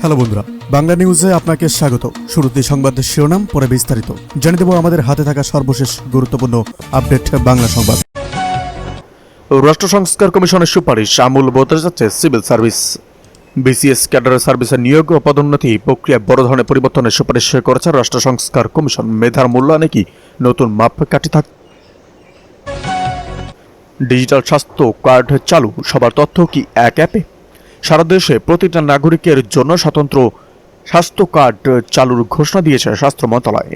Hello বন্ধুরা, বাংলা নিউজে আপনাকে স্বাগত। শুরুতে সংবাদের শিরোনাম, পরে বিস্তারিত জানিয়ে দেব আমাদের হাতে থাকা সর্বশেষ গুরুত্বপূর্ণ আপডেট বাংলা সংবাদ। রাষ্ট্র সংস্কার কমিশনের সুপারিশ আমূল বদলে যাচ্ছে সিভিল সার্ভিস। বিসিএস ক্যাডার সার্ভিসের নিয়োগ ও পদোন্নতি প্রক্রিয়ায় বড় ধরনের পরিবর্তনের সুপারিশ করেছে রাষ্ট্র সংস্কার কমিশন। মেধার মূল্যায়নে কি নতুন মাপকাঠি থাক। ডিজিটাল স্বাস্থ্য কার্ড চালু, সবার তথ্য কি এক অ্যাপে? সারা দেশে প্রতিটা নাগরিকের জন্য স্বতন্ত্র স্বাস্থ্য কার্ড চালুর ঘোষণা দিয়েছে স্বাস্থ্য মন্ত্রণালয়।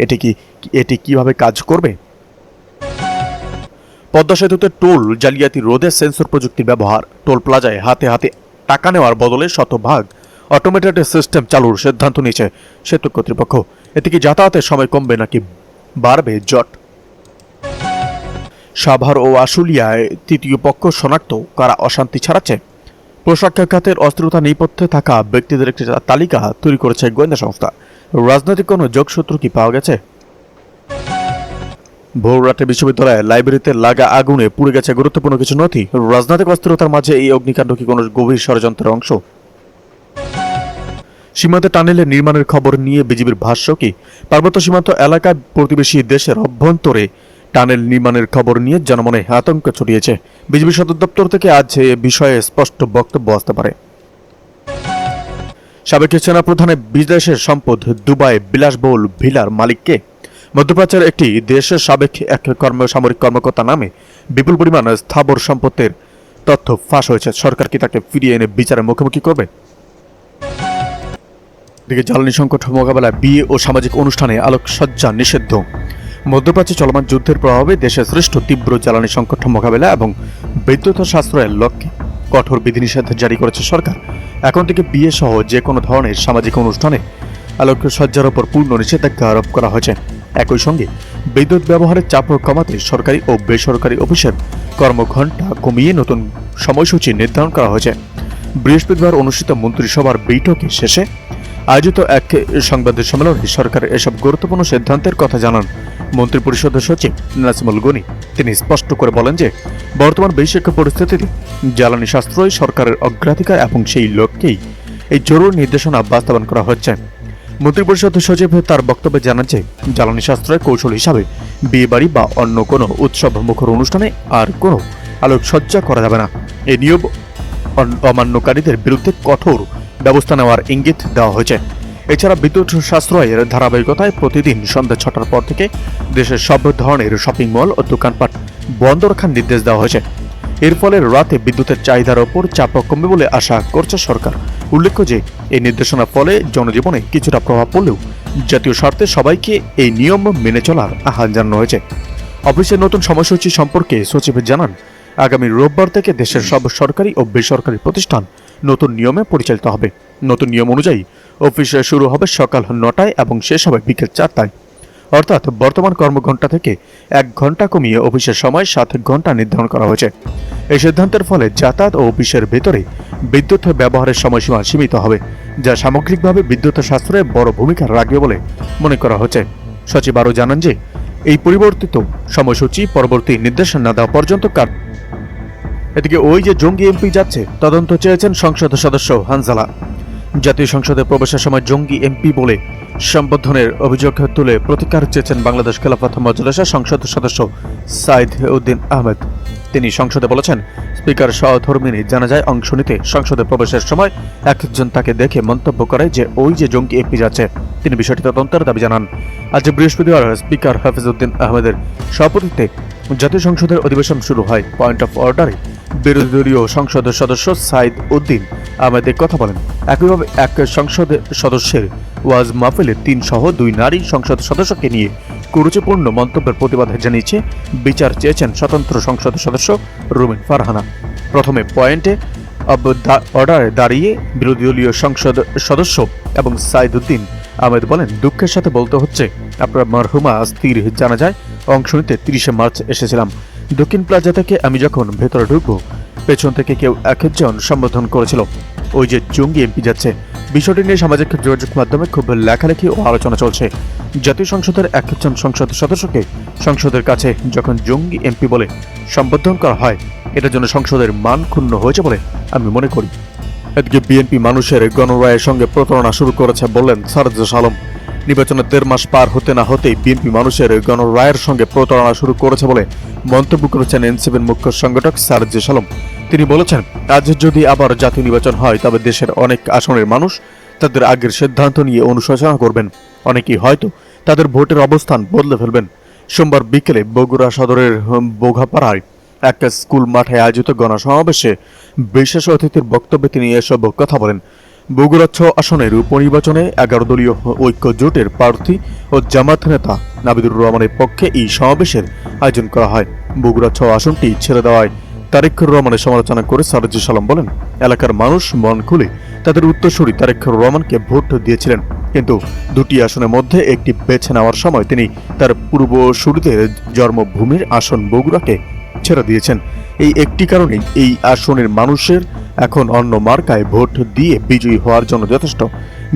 এটি কিভাবে কাজ করবে? পদ্মা সেতুতে টোল জালিয়াতি রোধে সেন্সর প্রযুক্তির ব্যবহার। টোল প্লাজায় হাতে হাতে টাকা নেওয়ার বদলে শতভাগ অটোমেটেড সিস্টেম চালুর সিদ্ধান্ত নিয়েছে সেতু কর্তৃপক্ষ। এতে কি যাতায়াতের সময় কমবে নাকি বাড়বে জট? সাভার ও আশুলিয়ায় তৃতীয় পক্ষ শনাক্ত, কারা অশান্তি ছড়াচ্ছে? পোশাক খাতের অস্থিরতা নেপথ্যে থাকা ব্যক্তিদের একটি তালিকা তৈরি করেছে গোয়েন্দা সংস্থা। রাজনৈতিক কোনো যোগসূত্র কি পাওয়া গেছে? ভোর রাতে বিশ্ববিদ্যালয়ে লাইব্রেরিতে লাগা আগুনে পুড়ে গেছে গুরুত্বপূর্ণ কিছু নথি। রাজনৈতিক অস্থিরতার মাঝে এই অগ্নিকাণ্ড কি কোনো গভীর ষড়যন্ত্রের অংশ? সীমান্তে টানেলের নির্মাণের খবর নিয়ে বিজিবির ভাষ্য কি? পার্বত্য সীমান্ত এলাকায় প্রতিবেশী দেশের অভ্যন্তরে টানেল নির্মাণের খবর নিয়ে জনমনে আতঙ্ক ছড়িয়েছে। বিজিবি সদর দপ্তর থেকে আজ এ বিষয়ে স্পষ্ট বক্তব্য আসতে পারে। সাবেক সেনাপ্রধানের বিদেশের সম্পদ দুবাই বিলাসবহুল ভিলার মালিককে? মধ্যপ্রাচ্যের একটি দেশের সাবেক এক সামরিক কর্মকর্তা নামে বিপুল পরিমাণ স্থাবর সম্পত্তির তথ্য ফাঁস হয়েছে। সরকার কি তাকে ফিরিয়ে এনে বিচারের মুখোমুখি করবে? এদিকে জ্বালানি সংকট মোকাবেলায় বিয়ে ও সামাজিক অনুষ্ঠানে আলোকসজ্জা নিষিদ্ধ। মধ্যপ্রাচ্যে চলমান যুদ্ধের প্রভাবে দেশে সৃষ্ট তীব্র জ্বালানি সংকট মোকাবেলা এবং বিদ্যুৎ সাশ্রয়ের লক্ষ্যে কঠোর বিধিনিষেধ জারি করেছে সরকার। এখন থেকে বিয়ে সহ যে কোনো ধরনের সামাজিক অনুষ্ঠানে আলোকসজ্জার ওপর পূর্ণ নিষেধাজ্ঞা আরোপ করা হয়েছে। একই সঙ্গে বিদ্যুৎ ব্যবহারের চাপ কমাতে সরকারি ও বেসরকারি অফিসের কর্মঘণ্টা কমিয়ে নতুন সময়সূচি নির্ধারণ করা হয়েছে। বৃহস্পতিবার অনুষ্ঠিত মন্ত্রিসভার বৈঠকে শেষে আয়োজিত এক সংবাদ সম্মেলনে সরকারের এসব গুরুত্বপূর্ণ সিদ্ধান্তের কথা জানান মন্ত্রিপরিষদের সচিব নাসিমুল গনি। তিনি স্পষ্ট করে বলেন যে বর্তমান বৈশ্বিক পরিস্থিতিতে জ্বালানি সাশ্রয় সরকারের অগ্রাধিকার এবং সেই লক্ষ্যেই এই জরুরি নির্দেশনা বাস্তবায়ন করা হচ্ছে। মন্ত্রিপরিষদ সচিব তার বক্তব্যে জানান যে জ্বালানি সাশ্রয় কৌশল হিসাবে বিয়েবাড়ি বা অন্য কোনো উৎসব মুখর অনুষ্ঠানে আর কোনো আলোকসজ্জা করা যাবে না। এই নিয়ম অমান্যকারীদের বিরুদ্ধে কঠোর ব্যবস্থা নেওয়ার ইঙ্গিত দেওয়া হয়েছে। এছাড়া বিদ্যুৎ সাশ্রয়ের ধারাবাহিকতায় প্রতিদিন সন্ধ্যা 6টার পর থেকে দেশের সব ধরনের শপিং মল ও দোকানপাট বন্ধ রাখার নির্দেশ দেওয়া হয়েছে। এর ফলে রাতে বিদ্যুতের চাহিদার ওপর চাপ কমবে বলে আশা করছে সরকার। উল্লেখ্য যে এই নির্দেশনার ফলে জনজীবনে কিছুটা প্রভাব পড়লেও জাতীয় স্বার্থে সবাইকে এই নিয়ম মেনে চলার আহ্বান জানানো হয়েছে। অফিসের নতুন সময়সূচি সম্পর্কে সচিব জানান, আগামী রোববার থেকে দেশের সব সরকারি ও বেসরকারি প্রতিষ্ঠান নতুন নিয়মে পরিচালিত হবে। নতুন নিয়ম অনুযায়ী অফিস শুরু হবে সকাল 9টায় এবং শেষ হবে বিকেল 4টায়। অর্থাৎ বর্তমান কর্মঘণ্টা থেকে 1 ঘণ্টা কমিয়ে অফিসের সময় 7 ঘণ্টা নির্ধারণ করা হয়েছে। এই সিদ্ধান্তের ফলে যাতায়াত ও অফিসের ভেতরে বিদ্যুৎ ব্যবহারের সময়সীমা সীমিত হবে, যা সামগ্রিকভাবে বিদ্যুৎ সাশ্রয়ে বড় ভূমিকা রাখবে বলে মনে করা হচ্ছে। সচিব আরও জানান যে এই পরিবর্তিত সময়সূচি পরবর্তী নির্দেশ না দেওয়া পর্যন্ত এদিকে ওই যে জঙ্গি এমপি যাচ্ছে, তদন্ত চেয়েছেন সংসদ সদস্য হানজালা। জাতীয় সংসদে প্রবেশের সময় জঙ্গি এমপি বলে সম্বোধনের অভিযোগ তুলে প্রতিকার চেয়েছেন বাংলাদেশ খেলাফত মজলিসের সংসদ সদস্য সাইদ উদ্দিন আহমেদ। তিনি সংসদে বলেছেন, স্পিকার সহধর্মিনী জানাজায় অংশ নিতে সংসদে প্রবেশের সময় একজন তাকে দেখে মন্তব্য করে যে ওই যে জঙ্গি এমপি যাচ্ছে। তিনি বিষয়টি তদন্তের দাবি জানান। আজ বৃহস্পতিবার স্পিকার হাফিজ উদ্দিন আহমেদের সভাপতিত্বে জাতীয় সংসদের অধিবেশন শুরু হয়। পয়েন্ট অফ অর্ডারে বিরোধী দলীয় সংসদ সদস্য সাইদ উদ্দিন আহমেদ কথা বলেন। একইভাবে এক সংসদ সদস্যের ওয়াজ মাহফিলে 3 সহ 2 নারী সংসদ সদস্যকে নিয়ে কুরুচিপূর্ণ মন্তব্যের প্রতিবাদ জানিয়েছে বিচার চেয়েছেন স্বতন্ত্র সংসদ সদস্য রুমিন ফারহানা। প্রথমে পয়েন্টে অব অর্ডারে দাঁড়িয়ে বিরোধী দলীয় সংসদ সদস্য এবং সাইদ উদ্দিন আহমেদ বলেন, দুঃখের সাথে বলতে হচ্ছে আপনার মারহুমা স্থির জানাজায় অংশ নিতে 30শে মার্চ এসেছিলাম। দক্ষিণ প্লাজা থেকে আমি যখন ভেতরে ঢুকবো, পেছন থেকে কেউ একজন সম্বোধন করেছিল ওই যে জঙ্গি এমপি যাচ্ছে। বিষয়টি নিয়ে সামাজিক যোগাযোগ মাধ্যমে খুব লেখালেখি ও আলোচনা চলছে। জাতীয় সংসদের একজন সংসদ সদস্যকে সংসদের কাছে যখন জঙ্গি এমপি বলে সম্বোধন করা হয়, এটার জন্য সংসদের মান ক্ষুণ্ণ হয়েছে বলে আমি মনে করি। এদিকে বিএনপি মানুষের গণরায়ের সঙ্গে প্রতারণা শুরু করেছে বললেন সারজিস আলম। নির্বাচনের 1.5 মাস পার হতে না হতেই বিএনপি মানুষের গণরায়ের সঙ্গে প্রতারণা শুরু করেছে বলে মন্তব্য করেছেন এনসিপির মুখ্য সংগঠক সারজিস আলম। তিনি বলেছেন, আজ যদি আবার জাতীয় নির্বাচন হয় তবে দেশের অনেক আসনের মানুষ তাদের আগের সিদ্ধান্ত নিয়ে অনুশোচনা করবেন। অনেকেই হয়তো তাদের ভোটের অবস্থান বদলে ফেলবেন। সোমবার বিকেলে বগুড়া সদরের বোঘাপাড়ায় এক স্কুল মাঠে আয়োজিত গণসমাবেশে বিশেষ অতিথির বক্তব্যে তিনি এসব কথা বলেন। বগুড়া 6 আসনের উপনির্বাচনে 11 দলীয় ঐক্য জোটের প্রার্থী ও জামাত নেতা নাবিদুর রহমানের পক্ষে এই সমাবেশের আয়োজন করা হয়। বগুড়া 6 আসনটি ছেড়ে দেওয়ায় তারেকুর রহমানের সমালোচনা করে সারজিস আলম বলেন, এলাকার মানুষ মন খুলে তাদের উত্তরসূরি তারেকুর রহমানকে ভোট দিয়েছিলেন, কিন্তু 2টি আসনের মধ্যে একটি বেছে নেওয়ার সময় তিনি তার পূর্বসূরিদের জন্মভূমির আসন বগুড়াকে ছেড়ে দিয়েছেন। এই একটি কারণেই এই আসনের মানুষের এখন অন্য মার্কায় ভোট দিয়ে বিজয়ী হওয়ার জন্য যথেষ্ট।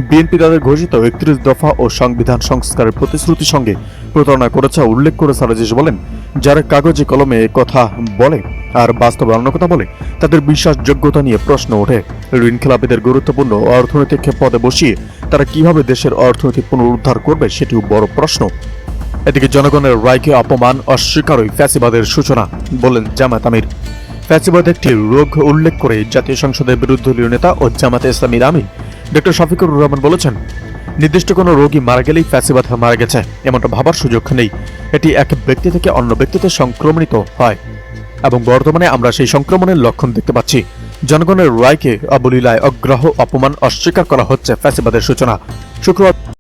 বিএনপি তাদের ঘোষিত 31 দফা ও সংবিধান সংস্কারের প্রতিশ্রুতির সঙ্গে প্রতারণা করেছে উল্লেখ করে সারজিস বলেন, যারা কাগজে কলমে কথা বলে আর বাস্তবে অন্য কথা বলে তাদের বিশ্বাসযোগ্যতা নিয়ে প্রশ্ন ওঠে। ঋণ খেলাপিদের গুরুত্বপূর্ণ অর্থনৈতিক পদে বসিয়ে তারা কিভাবে দেশের অর্থনীতি পুনরুদ্ধার করবে সেটিও বড় প্রশ্ন। এদিকে জনগণের রায়কে অপমান অস্বীকারই ফ্যাসিবাদের সূচনা বললেন জামাত আমির। ফ্যাসিবাদ একটি রোগ উল্লেখ করে জাতীয় সংসদের বিরোধী দলীয় নেতা ও জামাতে ইসলামীর আমির ডক্টর শফিকুর রহমান বলেছেন, নির্দিষ্ট কোনো রোগী মারা গেলেই ফ্যাসিবাদ মারা গেছে এমনটা ভাবার সুযোগ নেই। এটি এক ব্যক্তি থেকে অন্য ব্যক্তিতে সংক্রমণিত হয় এবং বর্তমানে আমরা সেই সংক্রমণের লক্ষণ দেখতে পাচ্ছি। জনগণের রায়কে অবলীলায় অগ্রাহ্য অপমান অস্বীকার করা হচ্ছে ফ্যাসিবাদের সূচনা। শুক্রবার